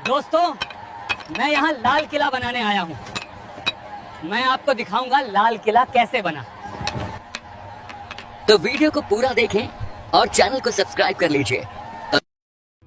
दोस्तों, मैं यहाँ लाल किला बनाने आया हूँ। मैं आपको दिखाऊंगा लाल किला कैसे बना। तो वीडियो को पूरा देखें और चैनल को सब्सक्राइब कर लीजिए।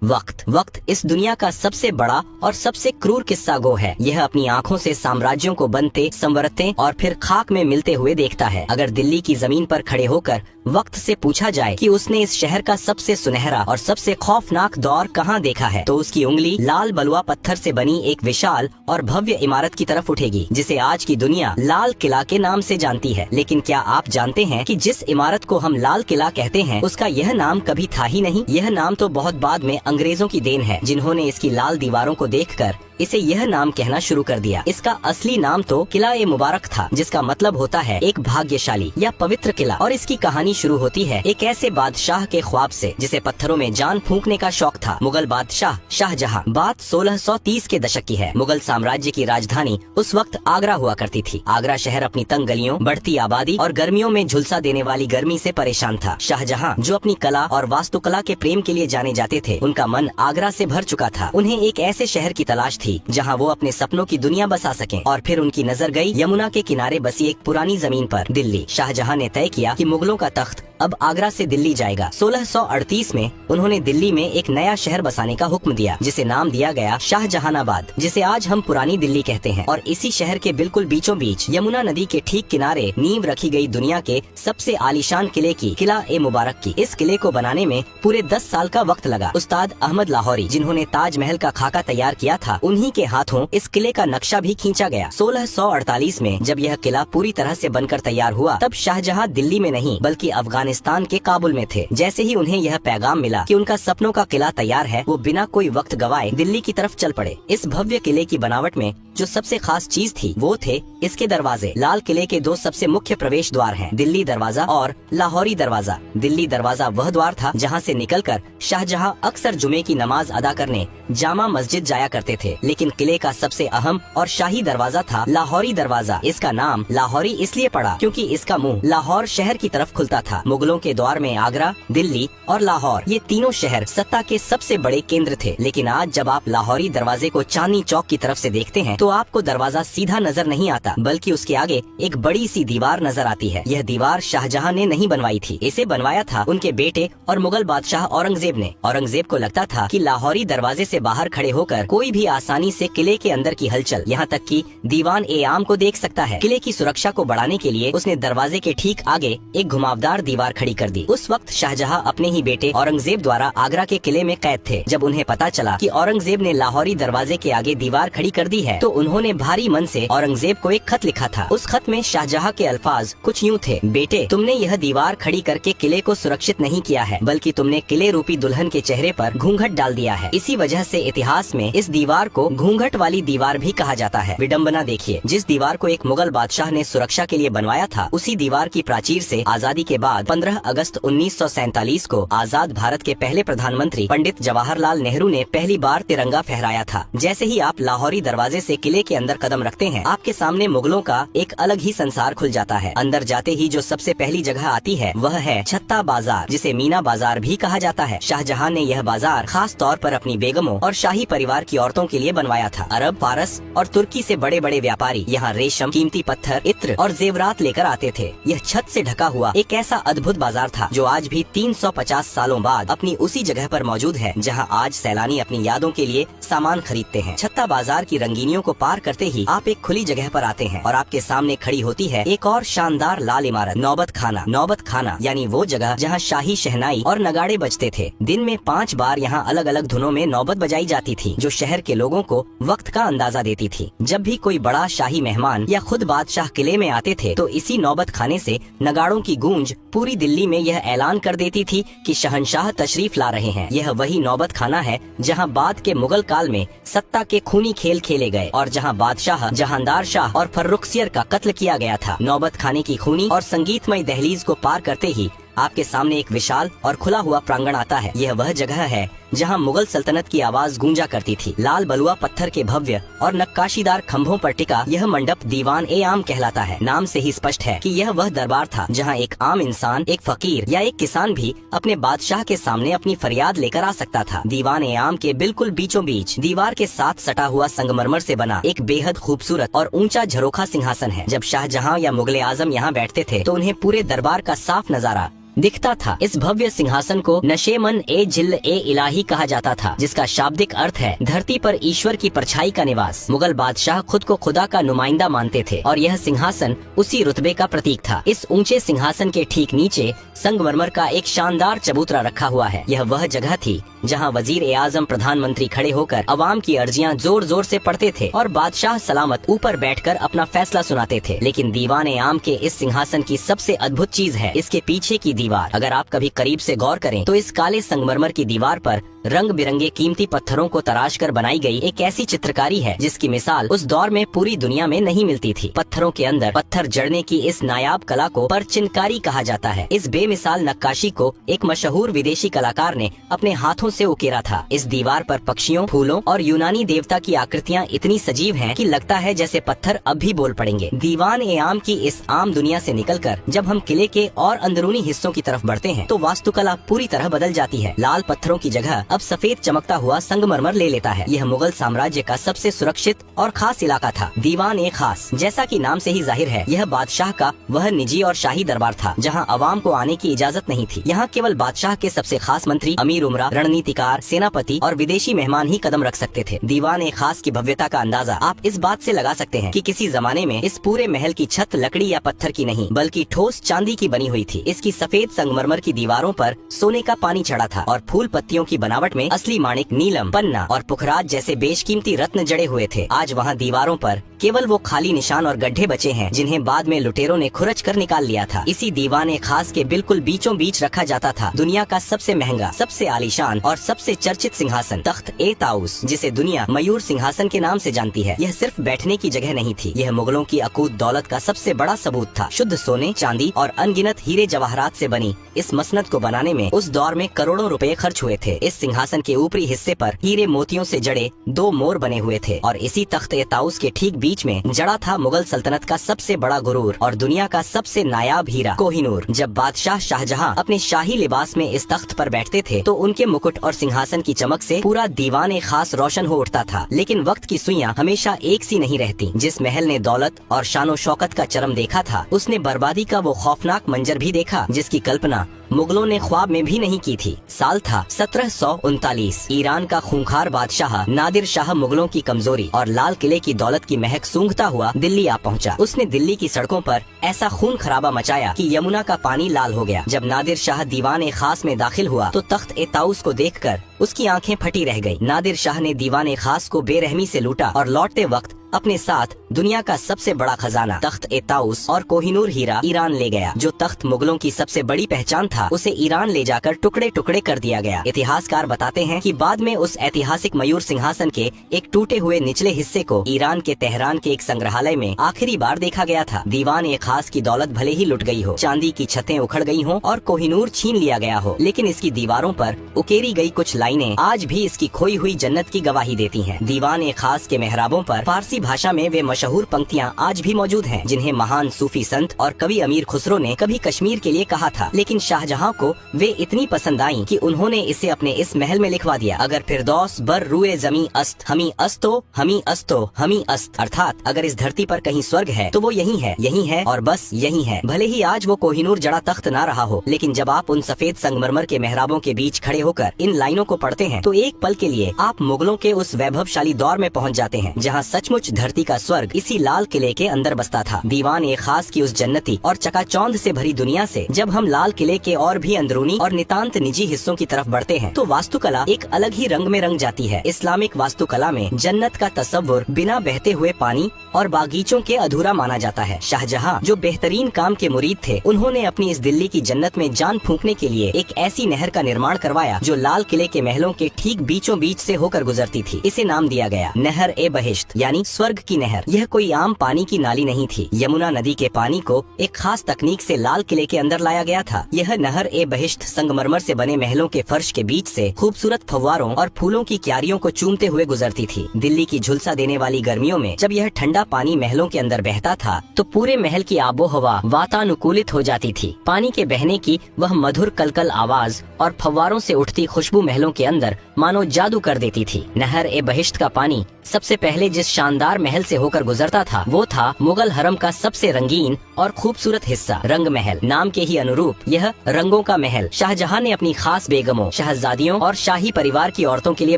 वक्त इस दुनिया का सबसे बड़ा और सबसे क्रूर किस्सा गो है। यह अपनी आंखों से साम्राज्यों को बनते, संवरते और फिर खाक में मिलते हुए देखता है। अगर दिल्ली की जमीन पर खड़े होकर वक्त से पूछा जाए कि उसने इस शहर का सबसे सुनहरा और सबसे खौफनाक दौर कहाँ देखा है, तो उसकी उंगली लाल बलुआ पत्थर से बनी एक विशाल और भव्य इमारत की तरफ उठेगी, जिसे आज की दुनिया लाल किला के नाम से जानती है। लेकिन क्या आप जानते हैं कि जिस इमारत को हम लाल किला कहते हैं, उसका यह नाम कभी था ही नहीं। यह नाम तो बहुत बाद में अंग्रेजों की देन है, जिन्होंने इसकी लाल दीवारों को देखकर इसे यह नाम कहना शुरू कर दिया। इसका असली नाम तो किला ए मुबारक था, जिसका मतलब होता है एक भाग्यशाली या पवित्र किला। और इसकी कहानी शुरू होती है एक ऐसे बादशाह के ख्वाब से जिसे पत्थरों में जान फूंकने का शौक था। मुगल बादशाह शाहजहां। बात 1630 के दशक की है। मुगल साम्राज्य की राजधानी उस वक्त आगरा हुआ करती थी। आगरा शहर अपनी तंग गलियों, बढ़ती आबादी और गर्मियों में झुलसा देने वाली गर्मी से परेशान था। शाहजहां, जो अपनी कला और वास्तुकला के प्रेम के लिए जाने जाते थे, उनका मन आगरा से भर चुका था। उन्हें एक ऐसे शहर की तलाश थी जहां वो अपने सपनों की दुनिया बसा सकें। और फिर उनकी नजर गई यमुना के किनारे बसी एक पुरानी जमीन पर, दिल्ली। शाहजहां ने तय किया कि मुगलों का तख्त अब आगरा से दिल्ली जाएगा। 1638 में उन्होंने दिल्ली में एक नया शहर बसाने का हुक्म दिया, जिसे नाम दिया गया शाहजहानाबाद, जिसे आज हम पुरानी दिल्ली कहते हैं। और इसी शहर के बिल्कुल बीचों बीच यमुना नदी के ठीक किनारे नींव रखी गई दुनिया के सबसे आलीशान किले की, किला ए मुबारक की। इस किले को बनाने में पूरे 10 साल का वक्त लगा। उस्ताद अहमद लाहौरी, जिन्होंने ताजमहल का खाका तैयार किया था, उन्हीं के हाथों इस किले का नक्शा भी खींचा गया। 1648 में जब यह किला पूरी तरह से बनकर तैयार हुआ, तब शाहजहां दिल्ली में नहीं बल्कि अफगानिस्तान के काबुल में थे। जैसे ही उन्हें यह पैगाम मिला कि उनका सपनों का किला तैयार है, वो बिना कोई वक्त गवाए दिल्ली की तरफ चल पड़े। इस भव्य किले की बनावट में जो सबसे खास चीज थी, वो थे इसके दरवाजे। लाल किले के 2 सबसे मुख्य प्रवेश द्वार हैं, दिल्ली दरवाजा और लाहौरी दरवाजा। दिल्ली दरवाजा वह द्वार था जहां से निकलकर शाहजहां अक्सर जुमे की नमाज अदा करने जामा मस्जिद जाया करते थे। लेकिन किले का सबसे अहम और शाही दरवाजा था लाहौरी दरवाजा। इसका नाम लाहौरी इसलिए पड़ा क्योंकि इसका मुंह लाहौर शहर की तरफ खुलता था। मुगलों के दौर में आगरा, दिल्ली और लाहौर, ये तीनों शहर सत्ता के सबसे बड़े केंद्र थे। लेकिन आज जब आप लाहौरी दरवाजे को चांदनी चौक की तरफ से देखते हैं, तो आपको दरवाजा सीधा नजर नहीं आता, बल्कि उसके आगे एक बड़ी सी दीवार नजर आती है। यह दीवार शाहजहां ने नहीं बनवाई थी, इसे बनवाया था उनके बेटे और मुगल बादशाह औरंगजेब ने। औरंगजेब को लगता था कि लाहौरी दरवाजे से बाहर खड़े होकर कोई भी आसानी से किले के अंदर की हलचल, यहाँ तक कि दीवान ए आम को देख सकता है। किले की सुरक्षा को बढ़ाने के लिए उसने दरवाजे के ठीक आगे एक घुमावदार दीवार खड़ी कर दी। उस वक्त शाहजहां अपने ही बेटे औरंगजेब द्वारा आगरा के किले में कैद थे। जब उन्हें पता चला कि औरंगजेब ने लाहौरी दरवाजे के आगे दीवार खड़ी कर दी है, तो उन्होंने भारी मन से औरंगजेब को एक खत लिखा था। उस खत में शाहजहां के अल्फाज कुछ यूँ थे: बेटे, तुमने यह दीवार खड़ी करके किले को सुरक्षित नहीं किया है, बल्कि तुमने किले रूपी दुल्हन के चेहरे पर घूंघट डाल दिया है। इसी वजह से इतिहास में इस दीवार को घूंघट वाली दीवार भी कहा जाता है। विडंबना देखिए, जिस दीवार को एक मुगल बादशाह ने सुरक्षा के लिए बनवाया था, उसी दीवार की प्राचीर से आजादी के बाद 15 अगस्त 1947 को आजाद भारत के पहले प्रधानमंत्री पंडित जवाहरलाल नेहरू ने पहली बार तिरंगा फहराया था। जैसे ही आप लाहौरी दरवाजे से किले के अंदर कदम रखते हैं, आपके सामने मुगलों का एक अलग ही संसार खुल जाता है। अंदर जाते ही जो सबसे पहली जगह आती है, वह है छत्ता बाजार, जिसे मीना बाजार भी कहा जाता है। शाहजहां ने यह बाजार खास तौर पर अपनी बेगमों और शाही परिवार की औरतों के लिए बनवाया था। अरब, फारस और तुर्की से बड़े बड़े व्यापारी यहाँ रेशम, कीमती पत्थर, इत्र और जेवरात लेकर आते थे। यह छत से ढका हुआ एक ऐसा अद्भुत बाजार था जो आज भी 350 सालों बाद अपनी उसी जगह पर मौजूद है, जहाँ आज सैलानी अपनी यादों के लिए सामान खरीदते हैं। छत्ता बाजार की रंगीनियों को पार करते ही आप एक खुली जगह पर आते हैं और आपके सामने खड़ी होती है एक और शानदार लाल इमारत, नौबत खाना। नौबत खाना यानी वो जगह जहाँ शाही शहनाई और नगाड़े बजते थे। दिन में 5 बार यहाँ अलग अलग धुनों में नौबत बजाई जाती थी, जो शहर के लोगों को वक्त का अंदाजा देती थी। जब भी कोई बड़ा शाही मेहमान या खुद बादशाह किले में आते थे, तो इसी नौबत खाने से नगाड़ों की गूंज पूरी दिल्ली में यह ऐलान कर देती थी कि शहंशाह तशरीफ ला रहे हैं। यह वही नौबत खाना है जहाँ बाद के मुगल काल में सत्ता के खूनी खेल खेले गए और जहाँ बादशाह जहांदार शाह और फर्रुखसियर का कत्ल किया गया था। नौबत खाने की खूनी और संगीतमय दहलीज को पार करते ही आपके सामने एक विशाल और खुला हुआ प्रांगण आता है। यह वह जगह है जहां मुगल सल्तनत की आवाज गूंजा करती थी। लाल बलुआ पत्थर के भव्य और नक्काशीदार खम्भों पर टिका यह मंडप दीवान ए आम कहलाता है। नाम से ही स्पष्ट है कि यह वह दरबार था जहां एक आम इंसान, एक फकीर या एक किसान भी अपने बादशाह के सामने अपनी फरियाद लेकर आ सकता था। दीवान ए आम के बिल्कुल बीचों बीच दीवार के साथ सटा हुआ संगमरमर से बना एक बेहद खूबसूरत और ऊंचा झरोखा सिंहासन है। जब शाहजहां या मुगले आजम यहाँ बैठते थे तो उन्हें पूरे दरबार का साफ नजारा दिखता था। इस भव्य सिंहासन को नशेमन ए जिल्ल ए इलाही कहा जाता था, जिसका शाब्दिक अर्थ है धरती पर ईश्वर की परछाई का निवास। मुगल बादशाह खुद को खुदा का नुमाइंदा मानते थे और यह सिंहासन उसी रुतबे का प्रतीक था। इस ऊंचे सिंहासन के ठीक नीचे संगमरमर का एक शानदार चबूतरा रखा हुआ है। यह वह जगह थी जहां वजीर ए आजम प्रधानमंत्री खड़े होकर अवाम की अर्जियां जोर जोर से पढ़ते थे और बादशाह सलामत ऊपर बैठकर अपना फैसला सुनाते थे। लेकिन दीवान ए आम के इस सिंहासन की सबसे अद्भुत चीज है इसके पीछे की दीवार। अगर आप कभी करीब से गौर करें तो इस काले संगमरमर की दीवार पर रंग बिरंगे कीमती पत्थरों को तराश कर बनाई गई एक ऐसी चित्रकारी है जिसकी मिसाल उस दौर में पूरी दुनिया में नहीं मिलती थी। पत्थरों के अंदर पत्थर जड़ने की इस नायाब कला को परचिनकारी कहा जाता है। इस बेमिसाल नक्काशी को एक मशहूर विदेशी कलाकार ने अपने हाथों से उकेरा था। इस दीवार पर पक्षियों, फूलों और यूनानी देवता की आकृतियाँ इतनी सजीव हैं कि लगता है जैसे पत्थर अब भी बोल पड़ेंगे। दीवान ए आम की इस आम दुनिया से निकलकर जब हम किले के और अंदरूनी हिस्सों की तरफ बढ़ते हैं तो वास्तुकला पूरी तरह बदल जाती है। लाल पत्थरों की जगह अब सफेद चमकता हुआ संगमरमर ले लेता है। यह मुगल साम्राज्य का सबसे सुरक्षित और खास इलाका था। दीवान ए खास, जैसा कि नाम से ही जाहिर है, यह बादशाह का वह निजी और शाही दरबार था जहां अवाम को आने की इजाजत नहीं थी। यहाँ केवल बादशाह के सबसे खास मंत्री, अमीर उमरा, रणनीतिकार, सेनापति और विदेशी मेहमान ही कदम रख सकते थे। दीवान ए खास की भव्यता का अंदाजा आप इस बात से लगा सकते हैं कि किसी जमाने में इस पूरे महल की छत लकड़ी या पत्थर की नहीं बल्कि ठोस चांदी की बनी हुई थी। इसकी सफेद संगमरमर की दीवारों पर सोने का पानी चढ़ा था और फूल पत्तियों की बनावट में असली माणिक, नीलम, पन्ना और पुखराज जैसे बेशकीमती रत्न जड़े हुए थे। आज वहाँ दीवारों पर केवल वो खाली निशान और गड्ढे बचे हैं जिन्हें बाद में लुटेरों ने खुरच कर निकाल लिया था। इसी दीवान ए खास के बिल्कुल बीचों बीच रखा जाता था दुनिया का सबसे महंगा, सबसे आलीशान और सबसे चर्चित सिंहासन, तख्त ए ताउस, जिसे दुनिया मयूर सिंहासन के नाम से जानती है। यह सिर्फ बैठने की जगह नहीं थी, यह मुगलों की अकूत दौलत का सबसे बड़ा सबूत था। शुद्ध सोने, चांदी और अनगिनत हीरे जवाहरात से बनी इस मसनद को बनाने में उस दौर में करोड़ों रुपए खर्च हुए थे। इस सिंहासन के ऊपरी हिस्से पर हीरे मोतियों से जड़े 2 मोर बने हुए थे और इसी तख्त ए ताउस के ठीक बीच में जड़ा था मुगल सल्तनत का सबसे बड़ा गुरूर और दुनिया का सबसे नायाब हीरा, कोहिनूर। जब बादशाह शाहजहां अपने शाही लिबास में इस तख्त पर बैठते थे तो उनके मुकुट और सिंहासन की चमक से पूरा दीवान ए खास रोशन हो उठता था। लेकिन वक्त की सुइयां हमेशा एक सी नहीं रहती। जिस महल ने दौलत और शानो शौकत का चरम देखा था, उसने बर्बादी का वो खौफनाक मंजर भी देखा जिसकी कल्पना मुगलों ने ख्वाब में भी नहीं की थी। साल था 1739। ईरान का खूंखार बादशाह नादिर शाह मुगलों की कमजोरी और लाल किले की दौलत की महक सूंघता हुआ दिल्ली आ पहुंचा। उसने दिल्ली की सड़कों पर ऐसा खून खराबा मचाया कि यमुना का पानी लाल हो गया। जब नादिर शाह दीवान ए खास में दाखिल हुआ तो तख्त ए ताउस को देखकर उसकी आंखें फटी रह गई। नादिर शाह ने दीवान ए खास को बेरहमी से लूटा और लौटते वक्त अपने साथ दुनिया का सबसे बड़ा खजाना, तख्त ए ताउस और कोहिनूर हीरा ईरान ले गया। जो तख्त मुगलों की सबसे बड़ी पहचान था, उसे ईरान ले जाकर टुकड़े टुकड़े कर दिया गया। इतिहासकार बताते हैं कि बाद में उस ऐतिहासिक मयूर सिंहासन के एक टूटे हुए निचले हिस्से को ईरान के तेहरान के एक संग्रहालय में आखिरी बार देखा गया था। दीवान ए खास की दौलत भले ही लुट गई हो, चांदी की छतें उखड़ गई हों और कोहिनूर छीन लिया गया हो, लेकिन इसकी दीवारों पर उकेरी गई कुछ लाइनें आज भी इसकी खोई हुई जन्नत की गवाही देती हैं। दीवान ए खास के मेहराबों पर फारसी भाषा में वे मशहूर पंक्तियां आज भी मौजूद हैं, जिन्हें महान सूफी संत और कवि अमीर खुसरो ने कभी कश्मीर के लिए कहा था, लेकिन शाहजहां को वे इतनी पसंद आईं कि उन्होंने इसे अपने इस महल में लिखवा दिया। अगर फिरदौस बर रुए जमी अस्त, हमी अस्तो हमी अस्तो हमी अस्त, अर्थात अगर इस धरती पर कहीं स्वर्ग है तो वो यही है और बस यही है। भले ही आज वो कोहिनूर जड़ा तख्त ना रहा हो, लेकिन जब आप उन सफेद संगमरमर के मेहराबों के बीच खड़े होकर इन लाइनों को पढ़ते हैं तो एक पल के लिए आप मुगलों के उस वैभवशाली दौर में पहुंच जाते हैं जहां सचमुच धरती का स्वर्ग इसी लाल किले के अंदर बसता था। दीवान ए खास की उस जन्नती और चकाचौंध से भरी दुनिया से जब हम लाल किले के और भी अंदरूनी और नितांत निजी हिस्सों की तरफ बढ़ते हैं तो वास्तुकला एक अलग ही रंग में रंग जाती है। इस्लामिक वास्तुकला में जन्नत का तस्वुर बिना बहते हुए पानी और बागीचों के अधूरा माना जाता है। शाहजहां जो बेहतरीन काम के मुरीद थे, उन्होंने अपनी इस दिल्ली की जन्नत में जान फूंकने के लिए एक ऐसी नहर का निर्माण करवाया जो लाल किले के महलों के ठीक बीचों बीच से होकर गुजरती थी। इसे नाम दिया गया नहर ए बहिश्त, यानी स्वर्ग की नहर। यह कोई आम पानी की नाली नहीं थी। यमुना नदी के पानी को एक खास तकनीक से लाल किले के अंदर लाया गया था। यह नहर ए बहिश्त संगमरमर से बने महलों के फर्श के बीच से खूबसूरत फव्वारों और फूलों की क्यारियों को चूमते हुए गुजरती थी। दिल्ली की झुलसा देने वाली गर्मियों में जब यह ठंडा पानी महलों के अंदर बहता था तो पूरे महल की आबो हवा वातानुकूलित हो जाती थी। पानी के बहने की वह मधुर कलकल आवाज और फव्वारों से उठती खुशबू महलों के अंदर मानो जादू कर देती थी। नहर ए बहिश्त का पानी सबसे पहले जिस शानदार महल से होकर गुजरता था वो था मुगल हरम का सबसे रंगीन और खूबसूरत हिस्सा, रंग महल। नाम के ही अनुरूप यह रंगों का महल शाहजहां ने अपनी खास बेगमों, शहजादियों और शाही परिवार की औरतों के लिए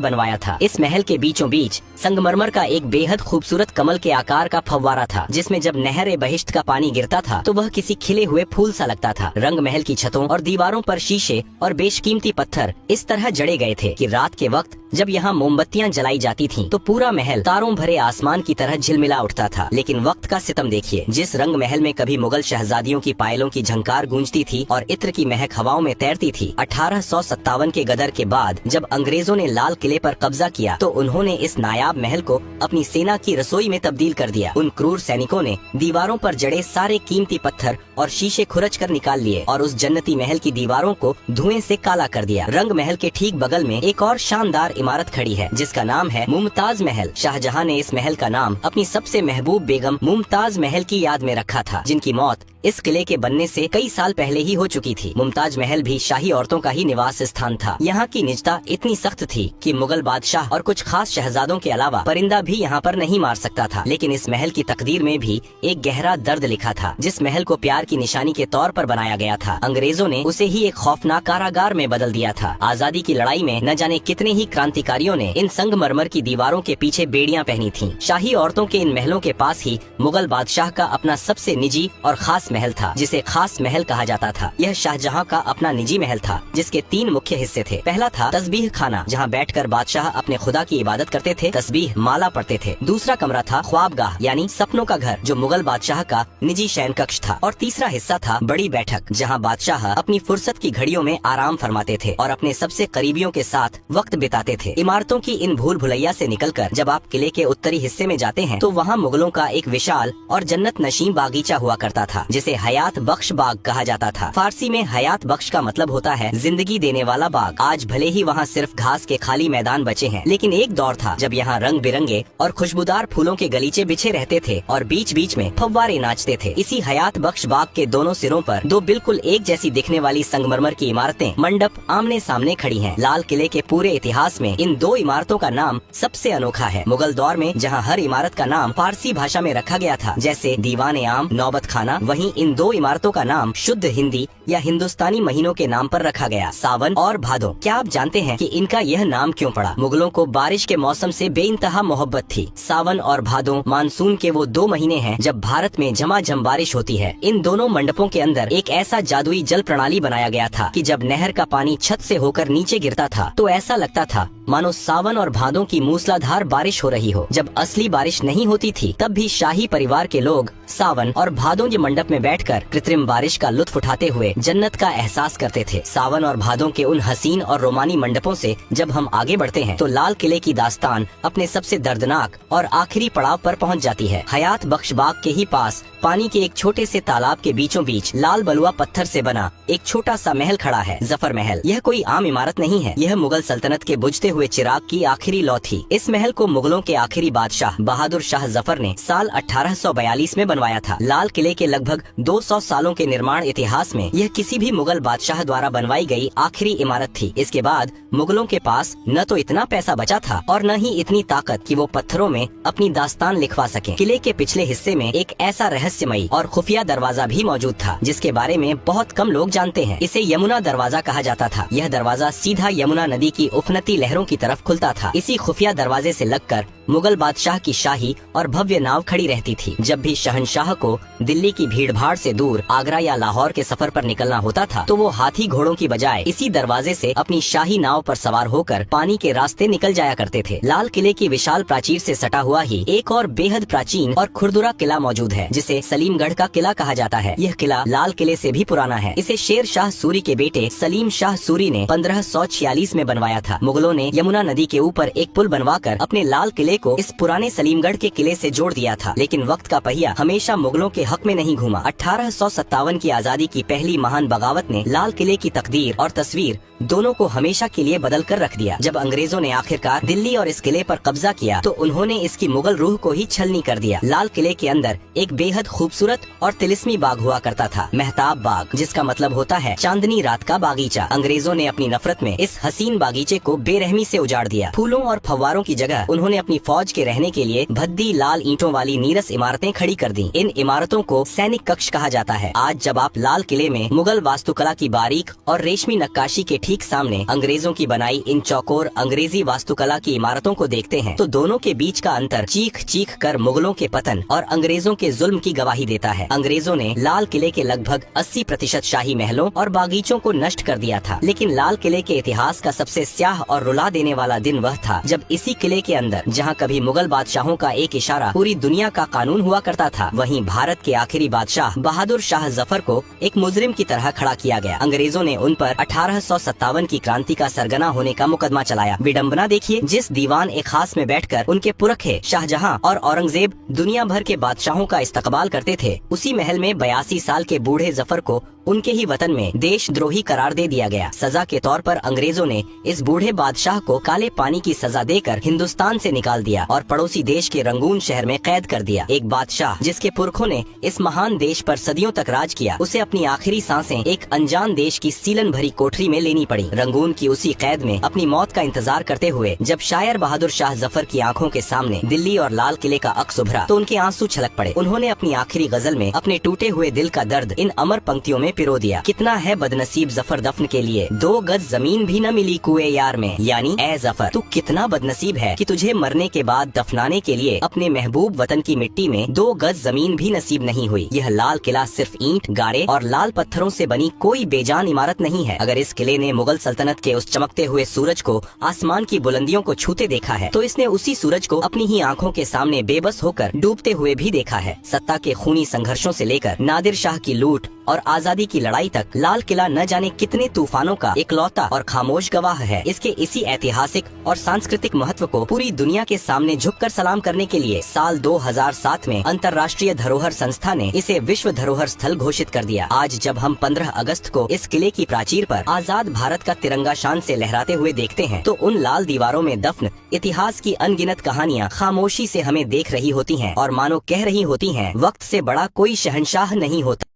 बनवाया था। इस महल के बीचों बीच संगमरमर का एक बेहद खूबसूरत कमल के आकार का फव्वारा था, जिसमें जब नहर ए बहिश्त का पानी गिरता था तो वह किसी खिले हुए फूल सा लगता था। रंग महल की छतों और दीवारों पर शीशे और बेशकीमती पत्थर इस तरह जड़े गए थे कि रात के वक्त जब यहाँ मोमबत्तियां जलाई जाती थीं, तो पूरा महल तारों भरे आसमान की तरह झिलमिला उठता था। लेकिन वक्त का सितम देखिए, जिस रंग महल में कभी मुगल शहजादियों की पायलों की झंकार गूंजती थी और इत्र की महक हवाओं में तैरती थी, 1857 के गदर के बाद जब अंग्रेजों ने लाल किले पर कब्जा किया तो उन्होंने इस नायाब महल को अपनी सेना की रसोई में तब्दील कर दिया। उन क्रूर सैनिकों ने दीवारों पर जड़े सारे कीमती पत्थर और शीशे खुरच कर निकाल लिए और उस जन्नती महल की दीवारों को धुएं से काला कर दिया। रंग महल के ठीक बगल में एक और शानदार इमारत खड़ी है जिसका नाम है मुमताज महल। शाहजहां ने इस महल का नाम अपनी सबसे महबूब बेगम मुमताज महल की याद में रखा था, जिनकी मौत इस किले के बनने से कई साल पहले ही हो चुकी थी। मुमताज महल भी शाही औरतों का ही निवास स्थान था। यहाँ की निजता इतनी सख्त थी कि मुगल बादशाह और कुछ खास शहजादों के अलावा परिंदा भी यहाँ पर नहीं मार सकता था। लेकिन इस महल की तकदीर में भी एक गहरा दर्द लिखा था। जिस महल को प्यार की निशानी के तौर पर बनाया गया था, अंग्रेजों ने उसे ही एक खौफनाक कारागार में बदल दिया था। आजादी की लड़ाई में न जाने कितने ही क्रांतिकारियों ने इन संगमरमर की दीवारों के पीछे बेड़ियां पहनी थीं। शाही औरतों के इन महलों के पास ही मुगल बादशाह का अपना सबसे निजी और खास महल था, जिसे खास महल कहा जाता था। यह शाहजहां का अपना निजी महल था, जिसके 3 मुख्य हिस्से थे। पहला था तस्बीह खाना, जहां बैठकर बादशाह अपने खुदा की इबादत करते थे, तस्बीह माला पढ़ते थे। दूसरा कमरा था ख्वाबगाह यानी सपनों का घर, जो मुगल बादशाह का निजी शयन कक्ष था। और तीसरा हिस्सा था बड़ी बैठक, जहां बादशाह अपनी फुर्सत की घड़ियों में आराम फरमाते थे और अपने सबसे करीबियों के साथ वक्त बिताते थे। इमारतों की इन भूल भुलैया से निकलकर जब आप किले के उत्तरी हिस्से में जाते हैं तो वहाँ मुगलों का एक विशाल और जन्नत नशीं बागीचा हुआ करता था, जिसे हयात बख्श बाग कहा जाता था। फारसी में हयात बख्श का मतलब होता है जिंदगी देने वाला बाग। आज भले ही वहाँ सिर्फ घास के खाली मैदान बचे हैं, लेकिन एक दौर था जब यहाँ रंग बिरंगे और खुशबूदार फूलों के गलीचे बिछे रहते थे और बीच बीच में फव्वारे नाचते थे। इसी हयात बख्श बाग के दोनों सिरों पर 2 बिल्कुल एक जैसी दिखने वाली संगमरमर की इमारतें मंडप आमने सामने खड़ी हैं। लाल किले के पूरे इतिहास में इन 2 इमारतों का नाम सबसे अनोखा है। मुगल दौर में जहाँ हर इमारत का नाम फारसी भाषा में रखा गया था, जैसे दीवान आम, नौबत खाना, वहीं इन 2 इमारतों का नाम शुद्ध हिंदी या हिंदुस्तानी महीनों के नाम पर रखा गया, सावन और भादो। क्या आप जानते हैं कि इनका यह नाम क्यों पड़ा? मुगलों को बारिश के मौसम से बेइंतहा मोहब्बत थी। सावन और भादो मानसून के वो 2 महीने हैं जब भारत में झमाझम बारिश होती है। इन दोनों मंडपों के अंदर एक ऐसा जादुई जल प्रणाली बनाया गया था कि जब नहर का पानी छत से होकर नीचे गिरता था तो ऐसा लगता था मानो सावन और भादों की मूसलाधार बारिश हो रही हो। जब असली बारिश नहीं होती थी तब भी शाही परिवार के लोग सावन और भादों के मंडप में बैठकर कृत्रिम बारिश का लुत्फ उठाते हुए जन्नत का एहसास करते थे। सावन और भादों के उन हसीन और रोमानी मंडपों से जब हम आगे बढ़ते हैं तो लाल किले की दास्तान अपने सबसे दर्दनाक और आखिरी पड़ाव पर पहुंच जाती है। हयात बख्श बाग के ही पास पानी के एक छोटे से तालाब के बीचों बीच लाल बलुआ पत्थर से बना एक छोटा सा महल खड़ा है, जफर महल। यह कोई आम इमारत नहीं है, यह मुगल सल्तनत के बुझते हुए चिराग की आखिरी लौ थी। इस महल को मुगलों के आखिरी बादशाह बहादुर शाह जफर ने साल 1842 में बनवाया था। लाल किले के लगभग 200 सालों के निर्माण इतिहास में यह किसी भी मुगल बादशाह द्वारा बनवाई गई आखिरी इमारत थी। इसके बाद मुगलों के पास न तो इतना पैसा बचा था और न ही इतनी ताकत कि वो पत्थरों में अपनी दास्तान लिखवा सकें। किले के पिछले हिस्से में एक ऐसा रहस्यमयी और खुफिया दरवाजा भी मौजूद था जिसके बारे में बहुत कम लोग जानते हैं। इसे यमुना दरवाजा कहा जाता था। यह दरवाजा सीधा यमुना नदी की उफनती लहरों की तरफ खुलता था। इसी खुफिया दरवाजे से लगकर मुगल बादशाह की शाही और भव्य नाव खड़ी रहती थी। जब भी शहंशाह को दिल्ली की भीड़ भाड़ से दूर आगरा या लाहौर के सफर पर निकलना होता था तो वो हाथी घोड़ों की बजाय इसी दरवाजे से अपनी शाही नाव पर सवार होकर पानी के रास्ते निकल जाया करते थे। लाल किले की विशाल प्राचीर से सटा हुआ ही एक और बेहद प्राचीन और खुरदुरा किला मौजूद है जिसे सलीमगढ़ का किला कहा जाता है। यह किला लाल किले से भी पुराना है। इसे शेर शाह सूरी के बेटे सलीम शाह सूरी ने 1546 में बनवाया था। मुगलों ने यमुना नदी के ऊपर एक पुल बनवाकर अपने लाल किले को इस पुराने सलीमगढ़ के किले से जोड़ दिया था। लेकिन वक्त का पहिया हमेशा मुगलों के हक में नहीं घूमा। 1857 की आजादी की पहली महान बगावत ने लाल किले की तकदीर और तस्वीर दोनों को हमेशा के लिए बदल कर रख दिया। जब अंग्रेजों ने आखिरकार दिल्ली और इस किले पर कब्जा किया तो उन्होंने इसकी मुगल रूह को ही छलनी कर दिया। लाल किले के अंदर एक बेहद खूबसूरत और तिलिस्मी बाग हुआ करता था, मेहताब बाग, जिसका मतलब होता है चांदनी रात का बागीचा। अंग्रेजों ने अपनी नफरत में इस हसीन बागीचे को बेरहमी से उजाड़ दिया। फूलों और फव्वारों की जगह उन्होंने अपनी फौज के रहने के लिए भद्दी लाल ईंटों वाली नीरस इमारतें खड़ी कर दी। इन इमारतों को सैनिक कक्ष कहा जाता है। आज जब आप लाल किले में मुगल वास्तुकला की बारीक और रेशमी नक्काशी के ठीक सामने अंग्रेजों की बनाई इन चौकोर अंग्रेजी वास्तुकला की इमारतों को देखते हैं तो दोनों के बीच का अंतर चीख चीख कर मुगलों के पतन और अंग्रेजों के जुल्म की गवाही देता है। अंग्रेजों ने लाल किले के लगभग 80% शाही महलों और बागीचों को नष्ट कर दिया था। लेकिन लाल किले के इतिहास का सबसे स्याह और रुला देने वाला दिन वह था जब इसी किले के अंदर, जहाँ कभी मुगल बादशाहों का एक इशारा पूरी दुनिया का कानून हुआ करता था, वहीं भारत के आखिरी बादशाह बहादुर शाह जफर को एक मुजरिम की तरह खड़ा किया गया। अंग्रेजों ने उन पर 1857 की क्रांति का सरगना होने का मुकदमा चलाया। विडम्बना देखिए, जिस दीवान ए खास में बैठकर उनके पुरखे शाहजहां और औरंगजेब दुनिया भर के बादशाहों का इस्तकबाल करते थे, उसी महल में 82 साल के बूढ़े जफर को उनके ही वतन में देशद्रोही करार दे दिया गया। सजा के तौर पर अंग्रेजों ने इस बूढ़े बादशाह को काले पानी की सजा देकर हिंदुस्तान से निकाल दिया और पड़ोसी देश के रंगून शहर में कैद कर दिया। एक बादशाह जिसके पुरखों ने इस महान देश पर सदियों तक राज किया, उसे अपनी आखिरी सांसें एक अनजान देश की सीलन भरी कोठरी में लेनी पड़ी। रंगून की उसी कैद में अपनी मौत का इंतजार करते हुए जब शायर बहादुर शाह जफर की आंखों के सामने दिल्ली और लाल किले का अक्स उभरा तो उनके आंसू छलक पड़े। उन्होंने अपनी आखिरी गजल में अपने टूटे हुए दिल का दर्द इन अमर पंक्तियों में पिरो दिया। कितना है बदनसीब जफर दफन के लिए 2 गज जमीन भी न मिली कुए यार में। यानी ए जफर, तू कितना बदनसीब है कि तुझे मरने के बाद दफनाने के लिए अपने महबूब वतन की मिट्टी में 2 गज जमीन भी नसीब नहीं हुई। यह लाल किला सिर्फ ईंट, गारे और लाल पत्थरों से बनी कोई बेजान इमारत नहीं है। अगर इस किले ने मुगल सल्तनत के उस चमकते हुए सूरज को आसमान की बुलंदियों को छूते देखा है तो इसने उसी सूरज को अपनी ही आंखों के सामने बेबस होकर डूबते हुए भी देखा है। सत्ता के खूनी संघर्षों से लेकर नादिर शाह की लूट और आजादी की लड़ाई तक लाल किला न जाने कितने तूफानों का इकलौता और खामोश गवाह है। इसके इसी ऐतिहासिक और सांस्कृतिक महत्व को पूरी दुनिया के सामने झुककर सलाम करने के लिए साल 2007 में अंतर्राष्ट्रीय धरोहर संस्था ने इसे विश्व धरोहर स्थल घोषित कर दिया। आज जब हम 15 अगस्त को इस किले की प्राचीर पर आजाद भारत का तिरंगा शान से लहराते हुए देखते हैं तो उन लाल दीवारों में दफन इतिहास की अनगिनत कहानियाँ खामोशी से हमें देख रही होती हैं और मानो कह रही होती हैं, वक्त से बड़ा कोई शहंशाह नहीं होता।